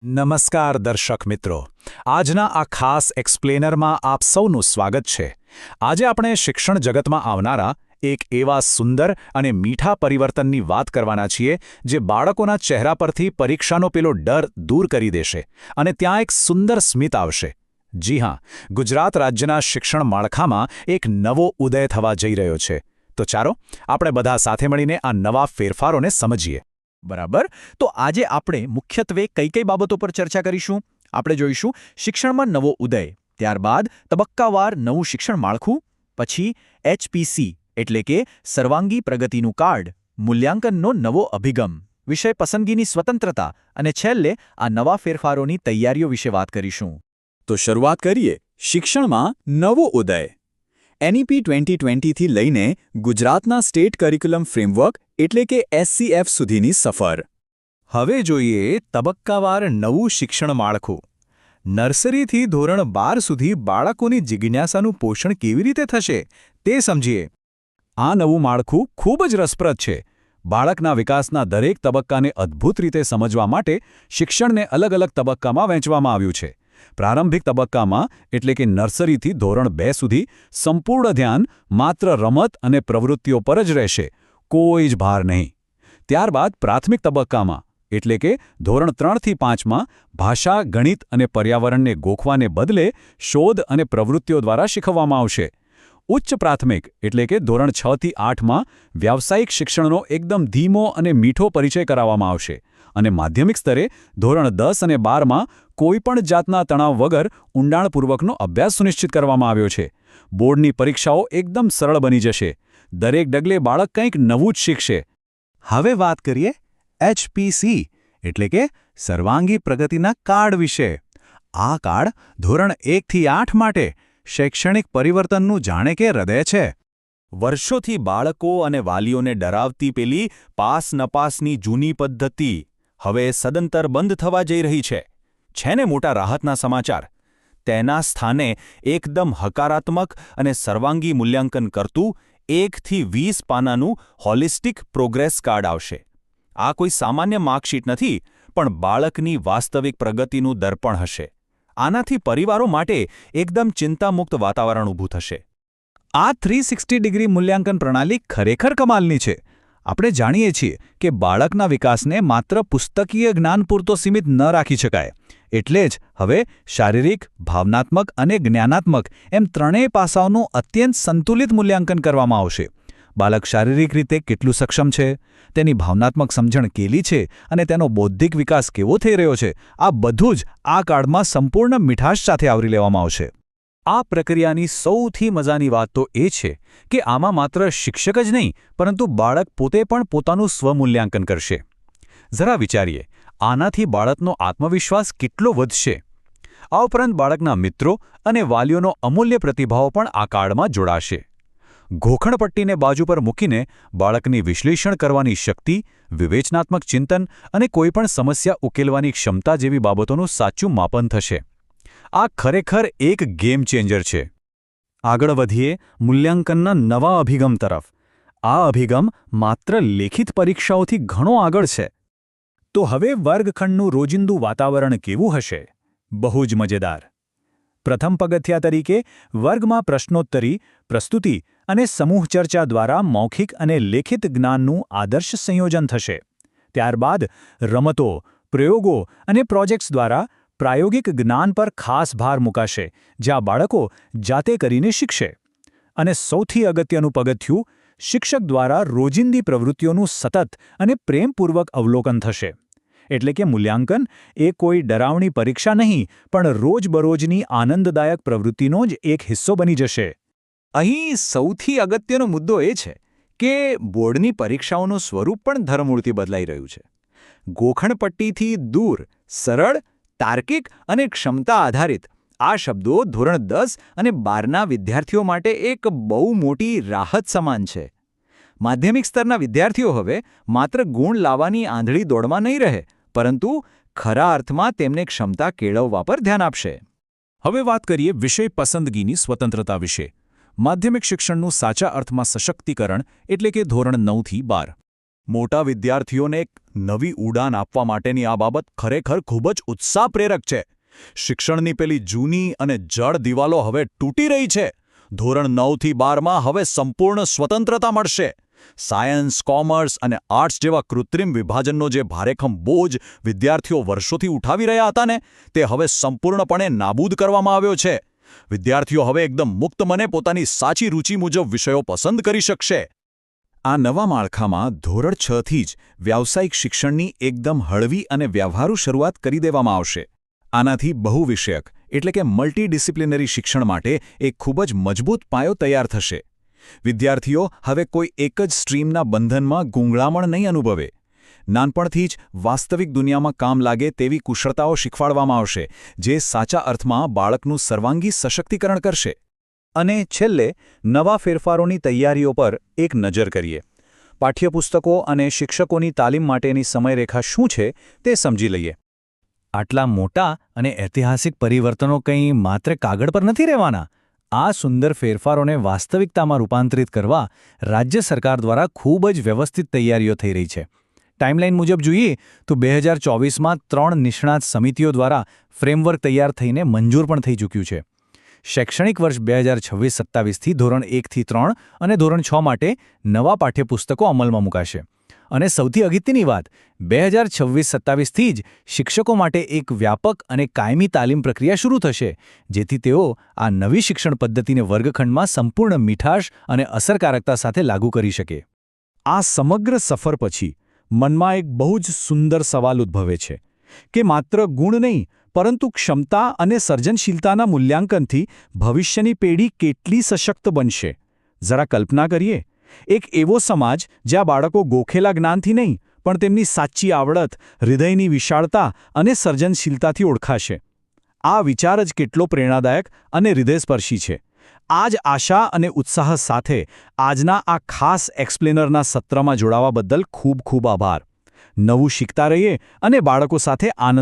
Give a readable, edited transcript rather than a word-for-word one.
નમસ્કાર દર્શક મિત્રો, આજના આ ખાસ એક્સપ્લેનરમાં આપ સૌનું સ્વાગત છે. આજે આપણે શિક્ષણ જગતમાં આવનારા એક એવા સુંદર અને મીઠા પરિવર્તનની વાત કરવાના છીએ જે બાળકોના ચહેરા પરથી પરીક્ષાનો પેલો ડર દૂર કરી દેશે અને ત્યાં એક સુંદર સ્મિત આવશે. જી હા, ગુજરાત રાજ્યના શિક્ષણ માળખામાં એક નવો ઉદય થવા જઈ રહ્યો છે. તો ચાલો આપણે બધા સાથે મળીને આ નવા ફેરફારોને સમજીએ. બરાબર. તો આજે આપણે મુખ્યત્વે કઈ કઈ બાબતો પર ચર્ચા કરીશું? આપણે જોઈશું શિક્ષણમાં નવો ઉદય, ત્યારબાદ તબક્કાવાર નવું શિક્ષણ માળખું, પછી HPC એટલે કે સર્વાંગી પ્રગતિનું કાર્ડ, મૂલ્યાંકનનો નવો અભિગમ, વિષય પસંદગીની સ્વતંત્રતા અને છેલ્લે આ નવા ફેરફારોની તૈયારીઓ વિશે વાત કરીશું. તો શરૂઆત કરીએ શિક્ષણમાં નવો ઉદય. NEP 2020થી લઈને ગુજરાતના સ્ટેટ કરિક્યુલમ ફ્રેમવર્ક એટલે કે SCF સુધીની સફર. હવે જોઈએ તબક્કાવાર નવું શિક્ષણ માળખું. નર્સરીથી ધોરણ 12 સુધી બાળકોની જિજ્ઞાસાનું પોષણ કેવી રીતે થશે તે સમજીએ. આ નવું માળખું ખૂબ જ રસપ્રદ છે. બાળકના વિકાસના દરેક તબક્કાને અદ્ભુત રીતે સમજવા માટે શિક્ષણને અલગ અલગ તબક્કામાં વહેંચવામાં આવ્યું છે. પ્રારંભિક તબક્કામાં એટલે કે નર્સરીથી ધોરણ 2 સુધી સંપૂર્ણ ધ્યાન માત્ર રમત અને પ્રવૃત્તિઓ પર જ રહેશે, કોઈ જ ભાર નહીં. ત્યારબાદ પ્રાથમિક તબક્કામાં એટલે કે ધોરણ 3થી 5માં ભાષા, ગણિત અને પર્યાવરણને ગોખવાને બદલે શોધ અને પ્રવૃત્તિઓ દ્વારા શીખવવામાં આવશે. ઉચ્ચ પ્રાથમિક એટલે કે ધોરણ 6થી 8માં વ્યાવસાયિક શિક્ષણનો એકદમ ધીમો અને મીઠો પરિચય કરાવવામાં આવશે અને માધ્યમિક સ્તરે ધોરણ 10 અને 12માં કોઈપણ જાતના તણાવ વગર ઊંડાણપૂર્વકનો અભ્યાસ સુનિશ્ચિત કરવામાં આવ્યો છે. બોર્ડની પરીક્ષાઓ એકદમ સરળ બની જશે. દરેક ડગલે બાળક કંઈક નવું જ શીખશે. હવે વાત કરીએ HPC એટલે કે સર્વાંગી પ્રગતિના કાર્ડ વિશે. આ કાર્ડ ધોરણ 1થી 8 માટે શૈક્ષણિક પરિવર્તનનું જાણે કે હૃદય છે. વર્ષોથી બાળકો અને વાલીઓને ડરાવતી પેલી પાસ-નપાસની જૂની પદ્ધતિ હવે સદંતર બંધ થવા જઈ રહી છે. છે ને મોટા રાહતના સમાચાર? તેના સ્થાને એકદમ હકારાત્મક અને સર્વાંગી મૂલ્યાંકન કરતું 1થી 20 પાનાનું હોલિસ્ટિક પ્રોગ્રેસ કાર્ડ આવશે. આ કોઈ સામાન્ય માર્કશીટ નથી, પણ બાળકની વાસ્તવિક પ્રગતિનું દર્પણ હશે. આનાથી પરિવારો માટે એકદમ ચિંતામુક્ત વાતાવરણ ઊભું થશે. આ 360 ડિગ્રી મૂલ્યાંકન પ્રણાલી ખરેખર કમાલની છે. આપણે જાણીએ છીએ કે બાળકના વિકાસને માત્ર પુસ્તકીય જ્ઞાન પૂરતો સીમિત ન રાખી શકાય. એટલે જ હવે શારીરિક, ભાવનાત્મક અને જ્ઞાનાત્મક એમ ત્રણેય પાસાઓનું અત્યંત સંતુલિત મૂલ્યાંકન કરવામાં આવશે. બાળક શારીરિક રીતે કેટલું સક્ષમ છે, તેની ભાવનાત્મક સમજણ કેલી છે અને તેનો બૌદ્ધિક વિકાસ કેવો થઈ રહ્યો છે, આ બધું જ આ કાર્ડમાં સંપૂર્ણ મીઠાશ સાથે આવરી લેવામાં આવશે. આ પ્રક્રિયાની સૌથી મજાની વાત તો એ છે કે આમાં માત્ર શિક્ષક જ નહીં, પરંતુ બાળક પોતે પણ પોતાનું સ્વમૂલ્યાંકન કરશે. જરા વિચારીએ, આનાથી બાળકનો આત્મવિશ્વાસ કેટલો વધશે. આ ઉપરાંત બાળકના મિત્રો અને વાલીઓનો અમૂલ્ય પ્રતિભાવ પણ આ કાર્ડમાં જોડાશે. ઘોખણપટ્ટીને બાજુ પર મૂકીને બાળકની વિશ્લેષણ કરવાની શક્તિ, વિવેચનાત્મક ચિંતન અને કોઈપણ સમસ્યા ઉકેલવાની ક્ષમતા જેવી બાબતોનું સાચું માપન થશે. આ ખરેખર એક ગેમ ચેન્જર છે. આગળ વધીએ મૂલ્યાંકનના નવા અભિગમ તરફ. આ અભિગમ માત્ર લેખિત પરીક્ષાઓથી ઘણો આગળ છે. તો હવે વર્ગખંડનું રોજિંદુ વાતાવરણ કેવું હશે? બહુ જ મજેદાર. પ્રથમ પગથિયા તરીકે વર્ગમાં પ્રશ્નોત્તરી, પ્રસ્તુતિ અને સમૂહ ચર્ચા દ્વારા મૌખિક અને લેખિત જ્ઞાનનું આદર્શ સંયોજન થશે. ત્યારબાદ રમતો, પ્રયોગો અને પ્રોજેક્ટ્સ દ્વારા પ્રાયોગિક જ્ઞાન પર ખાસ ભાર મૂકાશે, જ્યાં બાળકો જાતે કરીને શીખશે. અને સૌથી અગત્યનું પગથિયું, શિક્ષક દ્વારા રોજિંદી પ્રવૃત્તિઓનું સતત અને પ્રેમપૂર્વક અવલોકન થશે. એટલે કે મૂલ્યાંકન એ કોઈ ડરાવણી પરીક્ષા નહીં, પણ રોજબરોજની આનંદદાયક પ્રવૃત્તિનો જ એક હિસ્સો બની જશે. અહીં સૌથી અગત્યનો મુદ્દો એ છે કે બોર્ડની પરીક્ષાઓનું સ્વરૂપ પણ ધરમૂળથી બદલાઈ રહ્યું છે. ગોખણપટ્ટીથી દૂર, સરળ, તાર્કિક અને ક્ષમતા આધારિત આ શબ્દો ધોરણ 10 અને 12ના વિદ્યાર્થીઓ માટે એક બહુ મોટી રાહત સમાન છે. માધ્યમિક સ્તરના વિદ્યાર્થીઓ હવે માત્ર ગુણ લાવવાની આંધળી દોડમાં નહીં રહે, પરંતુ ખરા અર્થમાં તેમને ક્ષમતા કેળવવા પર ધ્યાન આપશે. હવે વાત કરીએ વિષય પસંદગીની સ્વતંત્રતા વિશે. માધ્યમિક શિક્ષણનું સાચા અર્થમાં સશક્તિકરણ એટલે કે ધોરણ 9થી 12. મોટા વિદ્યાર્થીઓને એક નવી ઉડાન આપવા માટેની આ બાબત ખરેખર ખૂબ જ ઉત્સાહ પ્રેરક છે. શિક્ષણની પેલી જૂની અને જડ દિવાલો હવે તૂટી રહી છે. ધોરણ 9 થી 12માં હવે સંપૂર્ણ સ્વતંત્રતા મળશે. સાયન્સ, કોમર્સ અને આર્ટ્સ જેવા કૃત્રિમ વિભાજનનો જે ભારેખમ બોજ વિદ્યાર્થીઓ વર્ષોથી ઉઠાવી રહ્યા હતા ને, તે હવે સંપૂર્ણપણે નાબૂદ કરવામાં આવ્યો છે. વિદ્યાર્થીઓ હવે એકદમ મુક્ત મને પોતાની સાચી રૂચિ મુજબ વિષયો પસંદ કરી શકશે. આ નવા માળખામાં ધોરણ 6 થી જ વ્યાવસાયિક શિક્ષણની એકદમ હળવી અને વ્યવહારુ શરૂઆત કરી દેવામાં આવશે. આનાથી બહુવિષયક એટલે કે મલ્ટીડિસિપ્લિનરી શિક્ષણ માટે એક ખૂબ જ મજબૂત પાયો તૈયાર થશે. વિદ્યાર્થીઓ હવે કોઈ એક જ સ્ટ્રીમના બંધનમાં ગૂંગળામણ નહીં અનુભવે. નાનપણથી જ વાસ્તવિક દુનિયામાં કામ લાગે તેવી કુશળતાઓ શીખવાડવામાં આવશે, જે સાચા અર્થમાં બાળકનું સર્વાંગી સશક્તિકરણ કરશે. અને છેલ્લે નવા ફેરફારોની તૈયારીઓ પર એક નજર કરીએ. પાઠ્યપુસ્તકો અને શિક્ષકોની તાલીમ માટેની સમયરેખા શું છે તે સમજી લઈએ. આટલા મોટા અને ઐતિહાસિક પરિવર્તનો કંઈ માત્ર કાગળ પર નથી રહેવાના. આ સુંદર ફેરફારોને વાસ્તવિકતામાં રૂપાંતરિત કરવા રાજ્ય સરકાર દ્વારા ખૂબ જ વ્યવસ્થિત તૈયારીઓ થઈ રહી છે. ટાઈમલાઈન મુજબ જોઈએ તો 2024માં 3 નિષ્ણાત સમિતિઓ દ્વારા ફ્રેમવર્ક તૈયાર થઈને મંજૂર પણ થઈ ચૂક્યું છે. શૈક્ષણિક વર્ષ 2026-27થી ધોરણ 1થી 3 અને ધોરણ 6 માટે નવા પાઠ્યપુસ્તકો અમલમાં મુકાશે. અને સૌથી અગત્યની વાત, 2026-27થી જ શિક્ષકો માટે એક વ્યાપક અને કાયમી તાલીમ પ્રક્રિયા શરૂ થશે, જેથી તેઓ આ નવી શિક્ષણ પદ્ધતિને વર્ગખંડમાં સંપૂર્ણ મીઠાશ અને અસરકારકતા સાથે લાગુ કરી શકે. આ સમગ્ર સફર પછી મનમાં એક બહુ જ સુંદર સવાલ ઉદ્ભવે છે કે માત્ર ગુણ નહીં, પરંતુ ક્ષમતા અને સર્જનશીલતાના મૂલ્યાંકનથી ભવિષ્યની પેઢી કેટલી સશક્ત બનશે. જરા કલ્પના કરીએ, એક એવો સમાજ જ્યાં બાળકો ગોખેલા જ્ઞાનથી નહીં, પણ તેમની સાચી આવડત, હૃદયની વિશાળતા અને સર્જનશીલતાથી ઓળખાશે. આ વિચાર જ કેટલો પ્રેરણાદાયક અને હૃદયસ્પર્શી છે. આ જ આશા અને ઉત્સાહ સાથે આજના આ ખાસ એક્સપ્લેનરના સત્રમાં જોડાવા બદલ ખૂબ ખૂબ આભાર. નવું શીખતા રહીએ અને બાળકો સાથે આનંદ